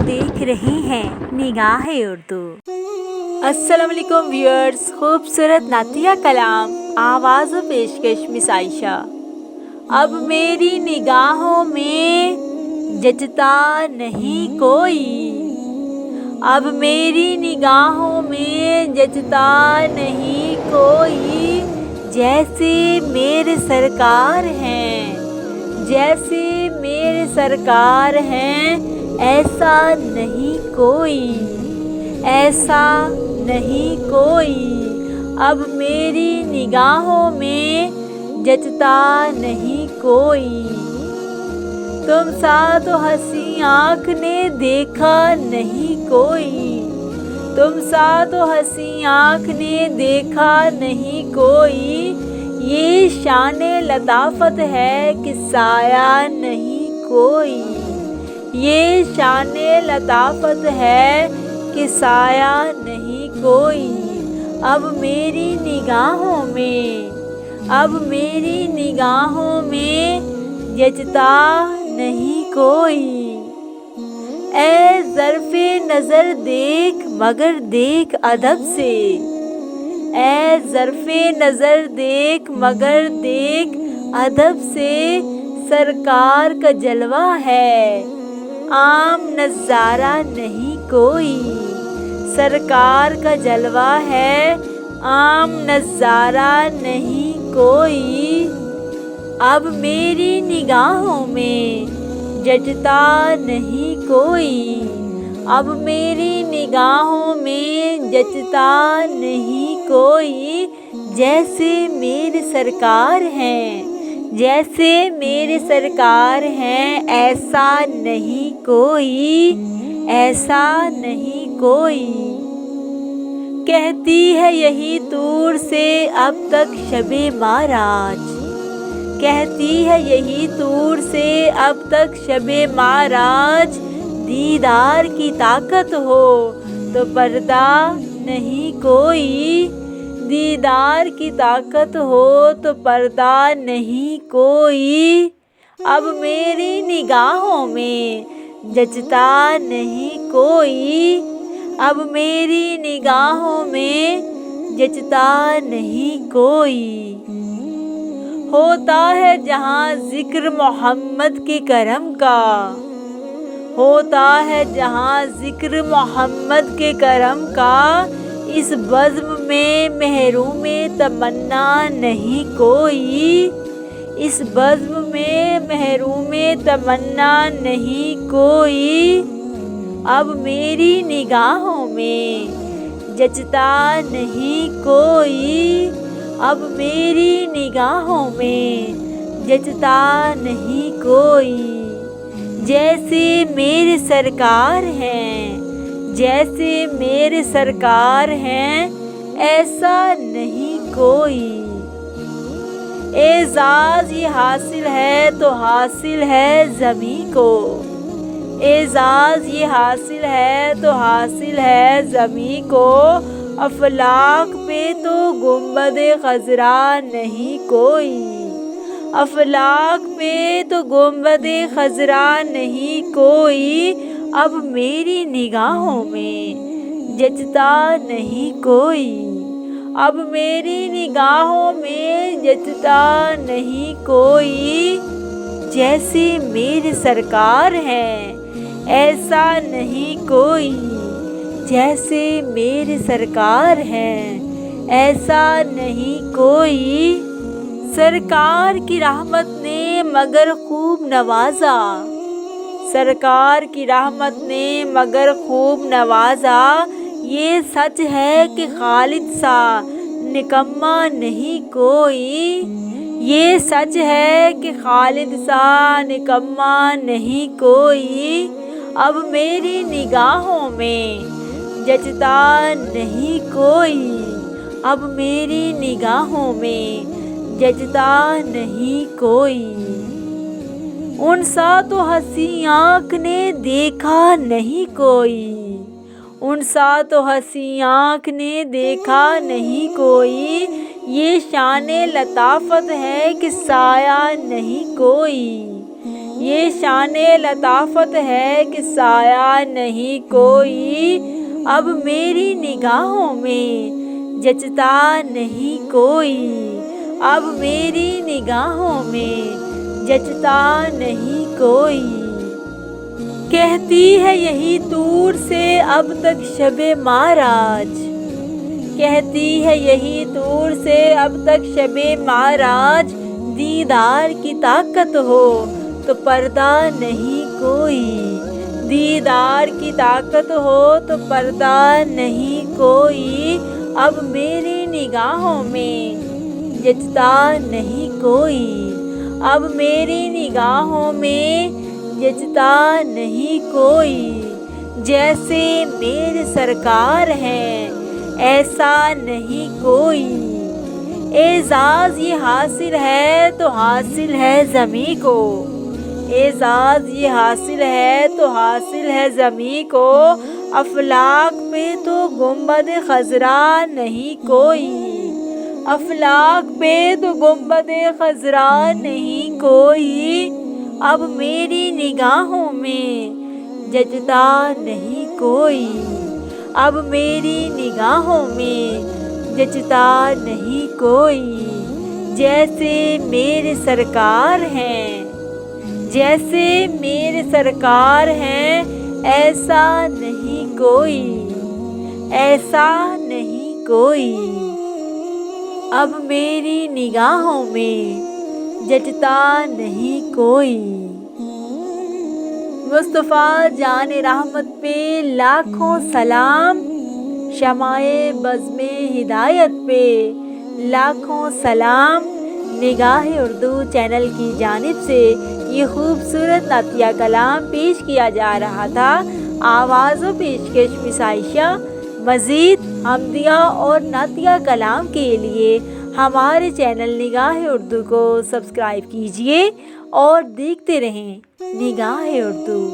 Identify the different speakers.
Speaker 1: دیکھ رہے ہیں نگاہ اردو۔ السلام علیکم ویورز، خوبصورت نعتیہ کلام آواز و پیشکش مس عائشہ۔ اب میری نگاہوں میں جچتا نہیں کوئی، اب میری نگاہوں میں جچتا نہیں کوئی، جیسے میرے سرکار ہیں، جیسے میرے سرکار ہیں، ایسا نہیں کوئی، ایسا نہیں کوئی، اب میری نگاہوں میں جچتا نہیں کوئی۔ تم سا تو ہنسی آنکھ نے دیکھا نہیں کوئی، تم سا تو ہنسی آنکھ نے دیکھا نہیں کوئی، یہ شان لطافت ہے کہ سایہ نہیں کوئی، یہ شان لطافت ہے کہ سایہ نہیں کوئی، اب میری نگاہوں میں، اب میری نگاہوں میں جچتا نہیں کوئی۔ اے ظرف نظر دیکھ مگر دیکھ ادب سے، اے ظرف نظر دیکھ مگر دیکھ ادب سے، سرکار کا جلوہ ہے عام نظارہ نہیں کوئی، سرکار کا جلوہ ہے عام نظارہ نہیں کوئی، اب میری نگاہوں میں جچتا نہیں کوئی، اب میری نگاہوں میں جچتا نہیں کوئی، جیسے میرے سرکار ہیں، جیسے میرے سرکار ہیں، ایسا نہیں کوئی، ایسا نہیں کوئی۔ کہتی ہے یہی طور سے اب تک شب معراج، کہتی ہے یہی طور سے اب تک شب معراج، دیدار کی طاقت ہو تو پردہ نہیں کوئی، دیدار کی طاقت ہو تو پردہ نہیں کوئی، اب میری نگاہوں میں جچتا نہیں کوئی، اب میری نگاہوں میں جچتا نہیں کوئی۔ ہوتا ہے جہاں ذکر محمد کے کرم کا، ہوتا ہے جہاں ذکر محمد کے کرم کا، اس بزم میں محروم تمنا نہیں کوئی، اس بزم میں محروم تمنا نہیں کوئی، اب میری نگاہوں میں جچتا نہیں کوئی، اب میری نگاہوں میں جچتا نہیں کوئی، جیسے میرے سرکار ہیں، جیسے میرے سرکار ہیں، ایسا نہیں کوئی۔ اعزاز یہ حاصل ہے تو حاصل ہے زمیں کو، اعزاز یہ حاصل ہے تو حاصل ہے زمیں کو، افلاک پہ تو گنبد خضرا نہیں کوئی، افلاک پہ تو گنبد خضرا نہیں کوئی، اب میری نگاہوں میں جچتا نہیں کوئی، اب میری نگاہوں میں جچتا نہیں کوئی، جیسے میرے سرکار ہیں، ایسا نہیں کوئی، جیسے میرے سرکار ہیں، ایسا نہیں کوئی، سرکار کی رحمت نے مگر خوب نوازا، سرکار کی رحمت نے مگر خوب نوازا، یہ سچ ہے کہ خالد سا نکما نہیں کوئی، یہ سچ ہے کہ خالد سا نکما نہیں کوئی، اب میری نگاہوں میں جچتا نہیں کوئی، اب میری نگاہوں میں جچتا نہیں کوئی، ان سا تو ہنسی آنکھ نے دیکھا نہیں کوئی، ان سا تو ہنسی آنکھ نے دیکھا نہیں کوئی، یہ شان لطافت ہے کہ سایہ نہیں کوئی، یہ شان لطافت ہے کہ سایہ نہیں کوئی اب میری نگاہوں میں جچتا نہیں کوئی اب میری نگاہوں میں جچتا نہیں کوئی کہتی ہے یہی طور سے اب تک شب معراج کہتی ہے یہی طور سے اب تک شب معراج دیدار کی طاقت ہو تو پردہ نہیں کوئی دیدار کی طاقت ہو تو پردہ نہیں کوئی اب میری نگاہوں میں جچتا نہیں کوئی اب میری نگاہوں میں جچتا نہیں کوئی جیسے میرے سرکار ہیں ایسا نہیں کوئی اعزاز یہ حاصل ہے تو حاصل ہے زمیں کو اعزاز یہ حاصل ہے تو حاصل ہے زمیں کو افلاک پہ تو گنبد خضرا نہیں کوئی افلاک پہ تو گنبد خضرا نہیں کوئی اب میری نگاہوں میں جچتا نہیں کوئی اب میری نگاہوں میں جچتا نہیں کوئی جیسے میرے سرکار ہیں جیسے میرے سرکار ہیں ایسا نہیں کوئی ایسا نہیں کوئی اب میری نگاہوں میں جچتا نہیں کوئی مصطفیٰ جان رحمت پہ لاکھوں سلام شمع بزم ہدایت پہ لاکھوں سلام نگاہ اردو چینل کی جانب سے یہ خوبصورت نعتیہ کلام پیش کیا جا رہا تھا آواز و پیشکش مسائشہ مزید حمدیہ اور نعتیہ کلام کے لیے ہمارے چینل نگاہ اردو کو سبسکرائب کیجیے اور دیکھتے رہیں نگاہ اردو.